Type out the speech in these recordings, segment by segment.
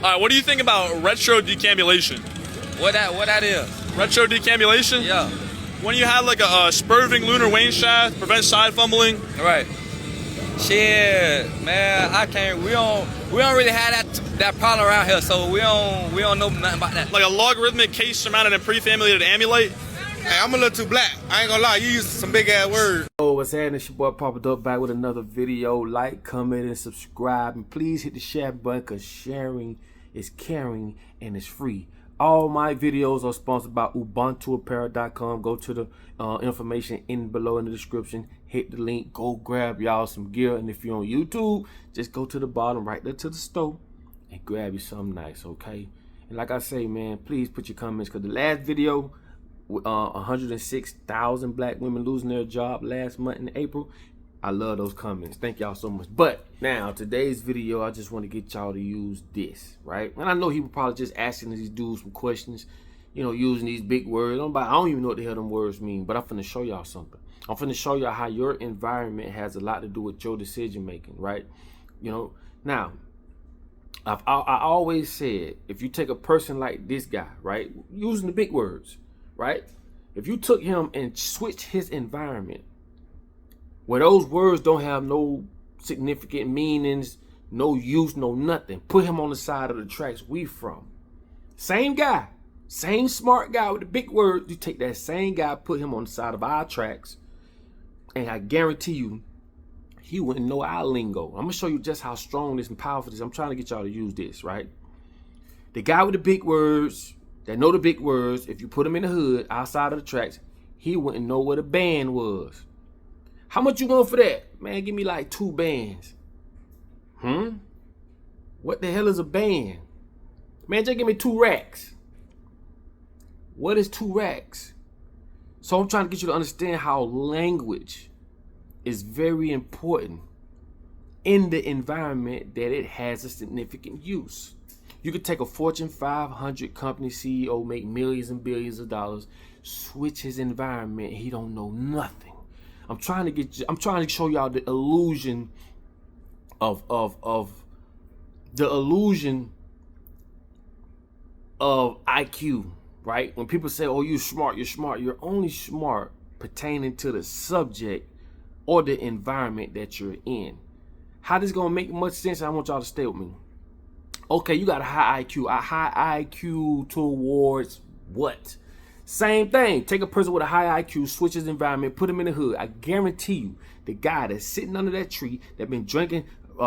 All right, what do you think about retro decambulation? What that is? Retro decambulation? Yeah. When you have like a spurving lunar wane shaft, prevent side fumbling. Right. Shit, man, I can't. We don't really have that problem around here, so we don't know nothing about that. Like a logarithmic case surmounted and pre-famulated amulate. Hey, I'm a little too black. I ain't gonna lie, you used some big ass words. Oh, what's happening? It's your boy Papa Dope back with another video. Like, comment, and subscribe. And please hit the share button because sharing is caring and it's free. All my videos are sponsored by UbuntuApparel.com. Go to the information below in the description. Hit the link. Go grab y'all some gear. And if you're on YouTube, just go to the bottom right there to the store and grab you something nice, okay? And like I say, man, please put your comments because the last video, 106,000 black women losing their job last month in April. I love those comments. Thank y'all so much. But now, today's video, I just want to get y'all to use this, right? And I know he was probably just asking these dudes some questions, you know, using these big words. I don't even know what the hell them words mean, but I'm finna show y'all something. I'm finna show y'all how your environment has a lot to do with your decision making, right? You know, now, I always said, if you take a person like this guy, right, using the big words, right? If you took him and switched his environment, where those words don't have no significant meanings, no use, no nothing, put him on the side of the tracks we from. Same guy, same smart guy with the big words. You take that same guy, put him on the side of our tracks, and I guarantee you, he wouldn't know our lingo. I'm gonna show you just how strong this and powerful this is. I'm trying to get y'all to use this, right? The guy with the big words, that know the big words, if you put him in the hood, outside of the tracks, he wouldn't know what a band was. How much you want for that? Man, give me like 2 bands. What the hell is a band? Man, just give me 2 racks. What is 2 racks? So I'm trying to get you to understand how language is very important in the environment that it has a significant use. You could take a Fortune 500 company CEO, make millions and billions of dollars, switch his environment, he don't know nothing. I'm trying to show y'all the illusion of IQ, right? When people say, "Oh, you're smart," you're only smart pertaining to the subject or the environment that you're in. How this gonna make much sense? I want y'all to stay with me. Okay, you got a high IQ towards what? Same thing. Take a person with a high IQ, switch his environment, put him in the hood. I guarantee you, the guy that's sitting under that tree, that been drinking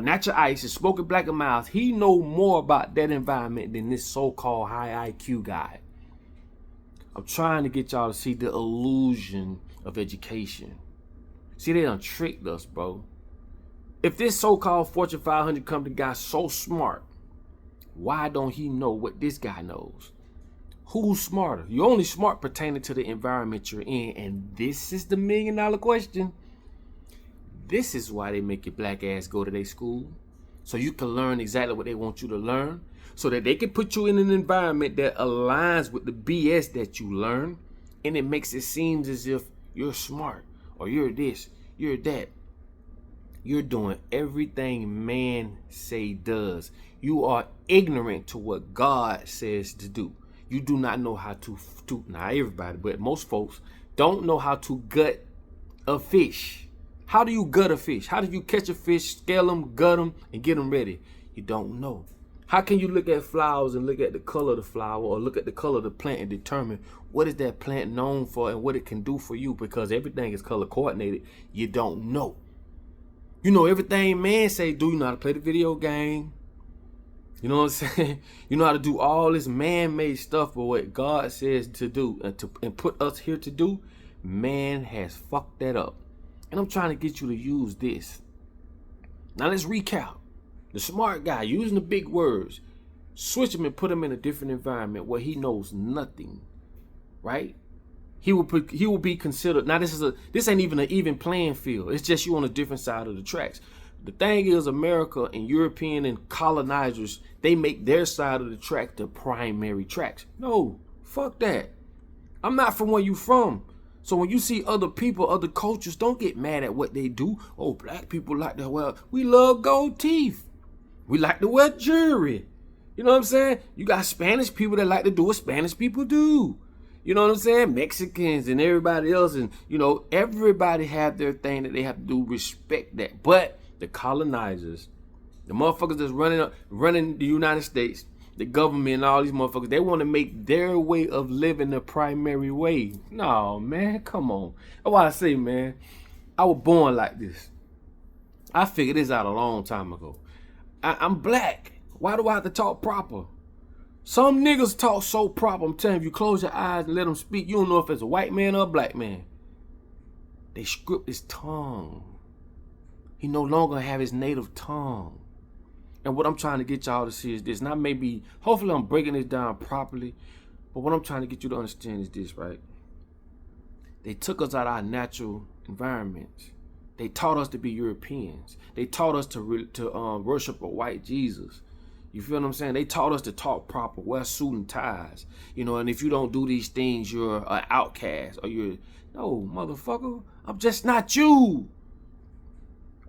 natural ice and smoking Black and Miles, he know more about that environment than this so-called high IQ guy. I'm trying to get y'all to see the illusion of education. See, they done tricked us, bro. If this so-called Fortune 500 company guy's so smart, why don't he know what this guy knows? Who's smarter? You're only smart pertaining to the environment you're in. And this is the $1 million question. This is why they make your black ass go to their school. So you can learn exactly what they want you to learn. So that they can put you in an environment that aligns with the BS that you learn. And it makes it seem as if you're smart. Or you're this, you're that. You're doing everything man say does. You are ignorant to what God says to do. You do not know how to, not everybody, but most folks don't know how to gut a fish. How do you gut a fish? How do you catch a fish, scale them, gut them, and get them ready? You don't know. How can you look at flowers and look at the color of the flower or look at the color of the plant and determine what is that plant known for and what it can do for you? Because everything is color coordinated. You don't know. You know everything man say do. You know how to play the video game. You know what I'm saying? You know how to do all this man-made stuff, but what God says to do and put us here to do, man has fucked that up. And I'm trying to get you to use this. Now let's recap. The smart guy using the big words, switch him and put him in a different environment where he knows nothing, right? He will be considered. Now this ain't even an even playing field. It's just you on a different side of the tracks. The thing is, America and European and colonizers, they make their side of the track the primary tracks. No, fuck that. I'm not from where you from. So when you see other people, other cultures, don't get mad at what they do. Oh, black people like to wear, we love gold teeth. We like to wear jewelry. You know what I'm saying? You got Spanish people that like to do what Spanish people do. You know what I'm saying? Mexicans and everybody else. And, you know, everybody have their thing that they have to do. Respect that. But the colonizers, the motherfuckers that's running the United States, the government and all these motherfuckers, they want to make their way of living the primary way. No, man, come on. That's why I say, man, I was born like this. I figured this out a long time ago. I'm black. Why do I have to talk proper? Some niggas talk so proper. I'm telling you, close your eyes and let them speak. You don't know if it's a white man or a black man. They script his tongue. He no longer have his native tongue. And what I'm trying to get y'all to see is this. Not maybe, hopefully I'm breaking this down properly. But what I'm trying to get you to understand is this, right? They took us out of our natural environments. They taught us to be Europeans. They taught us to worship a white Jesus. You feel what I'm saying? They taught us to talk proper, wear suit and ties. You know, and if you don't do these things, you're an outcast or no, motherfucker, I'm just not you.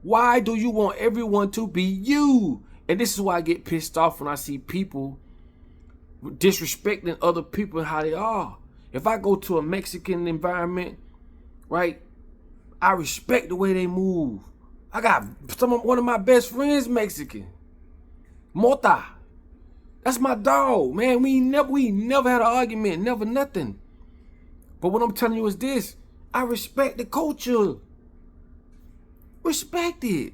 Why do you want everyone to be you? And this is why I get pissed off when I see people disrespecting other people and how they are. If I go to a Mexican environment, right, I respect the way they move. I got one of my best friends Mexican. Mota. That's my dog, man. We never had an argument, never nothing. But what I'm telling you is this. I respect the culture. Respect it.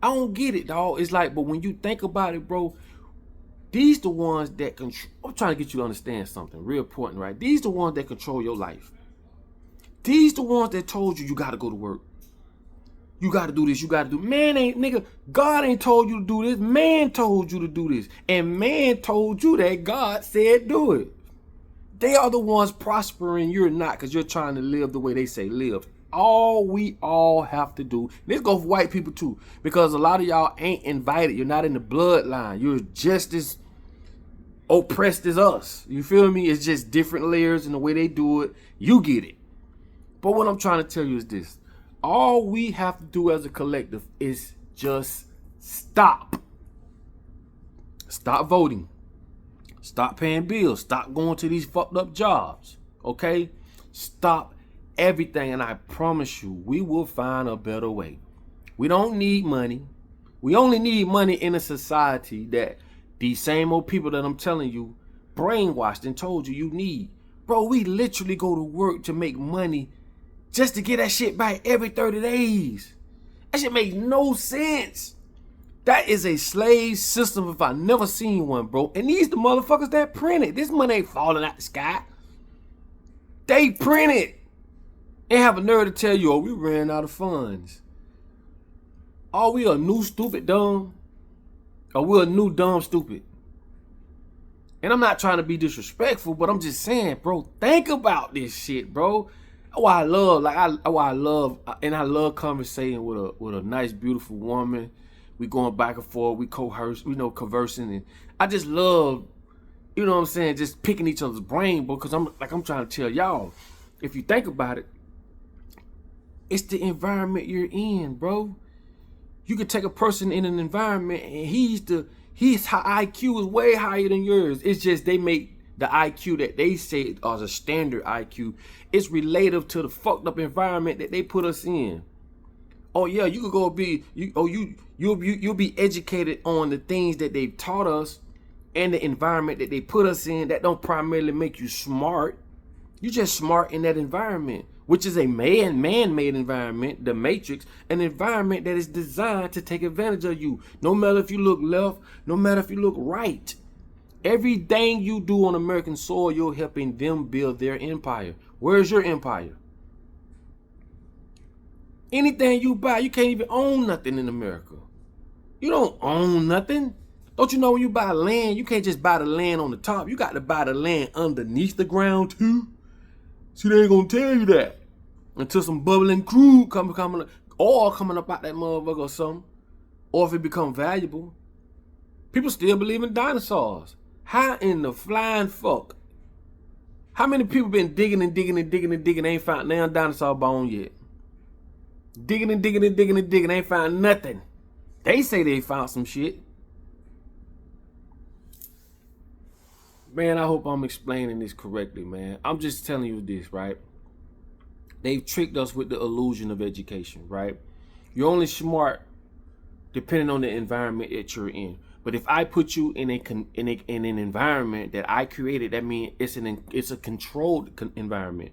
I don't get it, dog. It's like, but when you think about it, bro, these the ones that control. I'm trying to get you to understand something real important, right? These the ones that control your life. These the ones that told you gotta go to work. You gotta do this, you gotta do. God ain't told you to do this. Man told you to do this. And man told you that God said do it. They are the ones prospering, you're not, because you're trying to live the way they say live. All we all have to do, this goes for white people too, because a lot of y'all ain't invited. You're not in the bloodline. You're just as oppressed as us. You feel me? It's just different layers in the way they do it. You get it. But what I'm trying to tell you is this. All we have to do as a collective is just stop. Stop voting. Stop paying bills. Stop going to these fucked up jobs. Okay? Stop everything, and I promise you, we will find a better way. We don't need money. We only need money in a society that these same old people that I'm telling you brainwashed and told you need. Bro, we literally go to work to make money just to get that shit back every 30 days. That shit makes no sense. That is a slave system if I never seen one, bro. And these the motherfuckers that print it. This money ain't falling out the sky. They print it. And have a nerve to tell you, oh, we ran out of funds. Are we a new stupid dumb? Or we a new dumb stupid? And I'm not trying to be disrespectful, but I'm just saying, bro, think about this shit, bro. I love conversating with a nice, beautiful woman. We going back and forth, we conversing, and I just love, you know what I'm saying, just picking each other's brain, bro, because I'm trying to tell y'all, if you think about it, it's the environment you're in, bro. You could take a person in an environment and his IQ is way higher than yours. It's just they make the IQ that they say is a standard IQ. It's relative to the fucked up environment that they put us in. Oh yeah, you could go you'll be educated on the things that they've taught us and the environment that they put us in that don't primarily make you smart. You're just smart in that environment, which is a man-made environment, the matrix, an environment that is designed to take advantage of you. No matter if you look left, no matter if you look right. Everything you do on American soil, you're helping them build their empire. Where's your empire? Anything you buy, you can't even own nothing in America. You don't own nothing. Don't you know when you buy land, you can't just buy the land on the top. You got to buy the land underneath the ground too. See, they ain't gonna tell you that until some bubbling crude oil coming up out that motherfucker or something. Or if it become valuable. People still believe in dinosaurs. How in the flying fuck? How many people been digging and ain't found no dinosaur bone yet? Digging and digging, ain't found nothing. They say they found some shit. man, I hope I'm explaining this correctly, man. I'm just telling you this, right? They've tricked us with the illusion of education, right? You're only smart depending on the environment that you're in. But if I put you in an environment that I created, that means it's a controlled environment.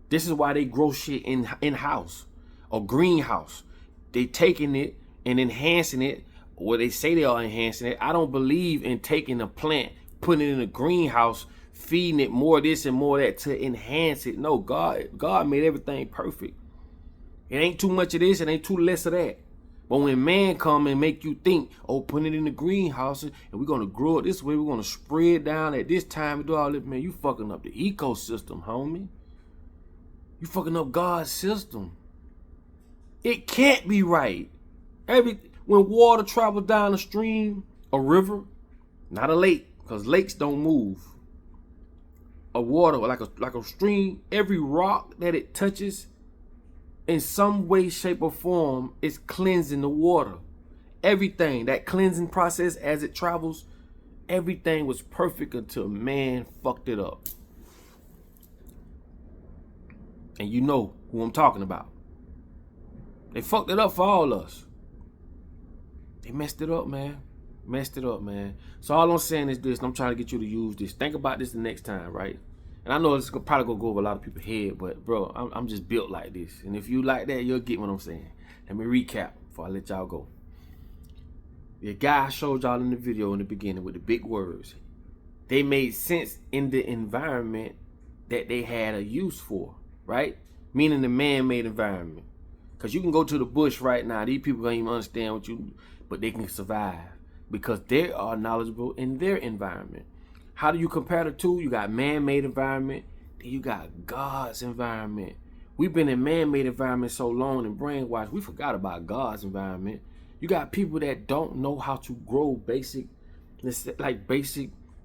This is why they grow shit in house or greenhouse. They taking it and enhancing it, or they say they are enhancing it. I don't believe in taking a plant, putting it in a greenhouse, feeding it more of this and more of that to enhance it. No, God made everything perfect. It ain't too much of this, it ain't too less of that. But when man come and make you think, oh, put it in the greenhouse and we're gonna grow it this way, we're gonna spray it down at this time and do all this, man, you fucking up the ecosystem, homie. You fucking up God's system. It can't be right. When water travels down a stream, a river, not a lake, because lakes don't move. A water, like a stream, every rock that it touches, in some way, shape, or form, is cleansing the water. Everything, that cleansing process as it travels, everything was perfect until man fucked it up. And you know who I'm talking about. They fucked it up for all of us. They messed it up, man. Messed it up, man. So all I'm saying is this, and I'm trying to get you to use this. Think about this the next time, right? And I know it's probably gonna go over a lot of people's head, but bro, I'm just built like this. And if you like that, you'll get what I'm saying. Let me recap before I let y'all go. The guy I showed y'all in the video in the beginning with the big words, they made sense in the environment that they had a use for, right? Meaning the man-made environment. Because you can go to the bush right now. These people don't even understand what you, but they can survive because they are knowledgeable in their environment. How do you compare the two? You got man-made environment, then you got God's environment. We've been in man-made environment so long and brainwashed, we forgot about God's environment. You got people that don't know how to grow basic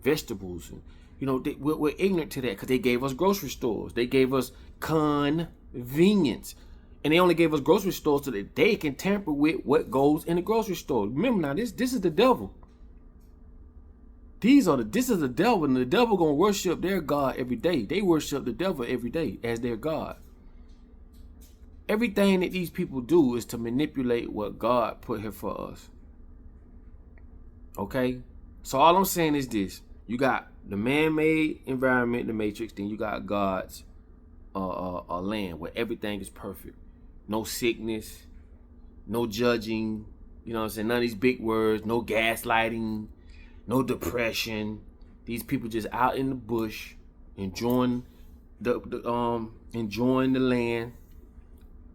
vegetables. And, you know, we're ignorant to that because they gave us grocery stores. They gave us convenience. And they only gave us grocery stores so that they can tamper with what goes in the grocery store. Remember now, this is the devil. This is the devil, and the devil gonna worship their God every day. They worship the devil every day as their God. Everything that these people do is to manipulate what God put here for us. Okay? So all I'm saying is this. You got the man-made environment, the matrix, then you got God's land where everything is perfect. No sickness, no judging, you know what I'm saying? None of these big words, no gaslighting, no depression. These people just out in the bush, enjoying the land.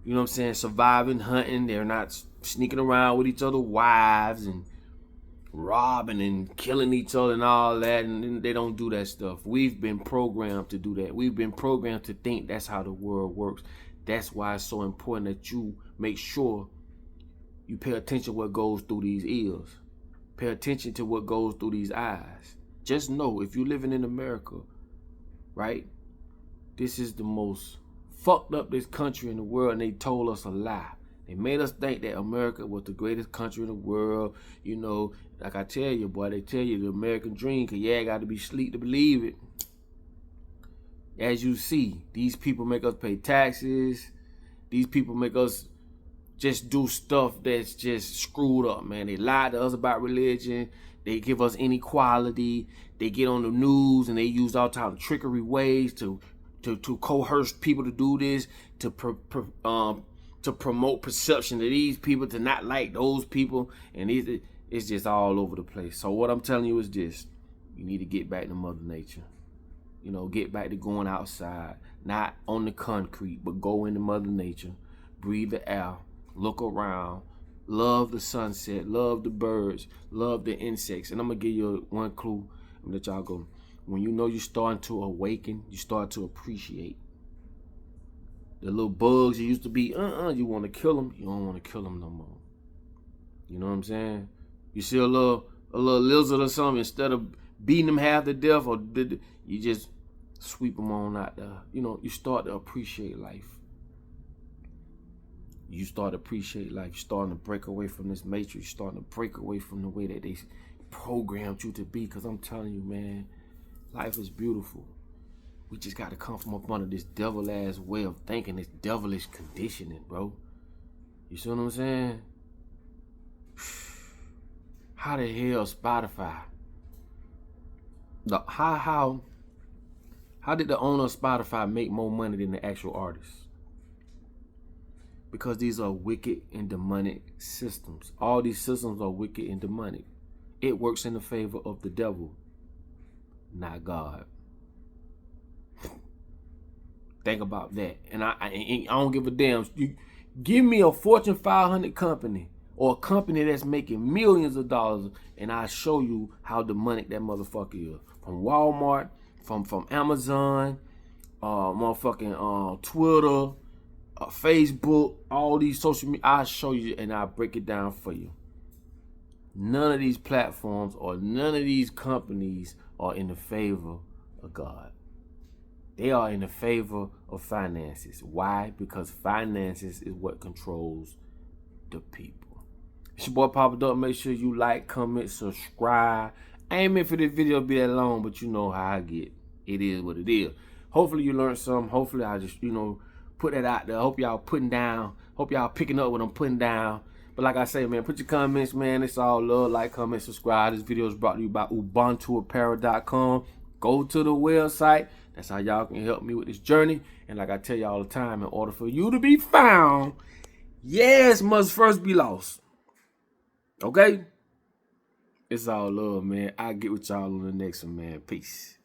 You know what I'm saying? Surviving, hunting. They're not sneaking around with each other's wives and robbing and killing each other and all that. And they don't do that stuff. We've been programmed to do that. We've been programmed to think that's how the world works. That's why it's so important that you make sure you pay attention to what goes through these ears. Pay attention to what goes through these eyes. Just know, if you're living in America, right, this is the most fucked up this country in the world, and they told us a lie. They made us think that America was the greatest country in the world. You know, like I tell you, boy, they tell you the American dream, because yeah, got to be sleep to believe it. As you see, these people make us pay taxes. These people make us just do stuff that's just screwed up, man. They lie to us about religion. They give us inequality. They get on the news and they use all types of trickery ways to coerce people to do this, to promote perception of these people, to not like those people, and it's just all over the place. So what I'm telling you is this: you need to get back to Mother Nature. You know, get back to going outside, not on the concrete, but go into Mother Nature, breathe the air, look around, love the sunset, love the birds, love the insects. And I'm going to give you one clue and let y'all go. When you know you're starting to awaken, you start to appreciate. The little bugs you used to be, you want to kill them, you don't want to kill them no more. You know what I'm saying? You see a little lizard or something, instead of beating them half to death, or you just sweep them on out there. You know, you start to appreciate life. You start to appreciate life. You're starting to break away from this matrix. You're starting to break away from the way that they programmed you to be. Because I'm telling you, man, Life is beautiful. We just got to come from up under this devil-ass way of thinking, this devilish conditioning, bro. You see what I'm saying? How the hell Spotify? How did the owner of Spotify make more money than the actual artist? Because these are wicked and demonic systems. All these systems are wicked and demonic. It works in the favor of the devil, not God. Think about that. And I don't give a damn. You give me a Fortune 500 company or a company that's making millions of dollars, and I'll show you how demonic that motherfucker is. From Walmart, from Amazon, motherfucking Twitter, Facebook, all these social media. I'll show you and I'll break it down for you. None of these platforms or none of these companies are in the favor of God. They are in the favor of finances. Why? Because finances is what controls the people. It's your boy Papa Duck. Make sure you like, comment, subscribe. I ain't meant for this video to be that long, but you know how I get. It is what it is. Hopefully you learned something. Hopefully I just, put that out there. Hope y'all putting down. Hope y'all picking up what I'm putting down. But like I say, man, put your comments, man. It's all love. Like, comment, subscribe. This video is brought to you by UbuntuApparel.com. Go to the website. That's how y'all can help me with this journey. And like I tell y'all all the time, in order for you to be found, yes, must first be lost. Okay? It's all love, man. I'll get with y'all on the next one, man. Peace.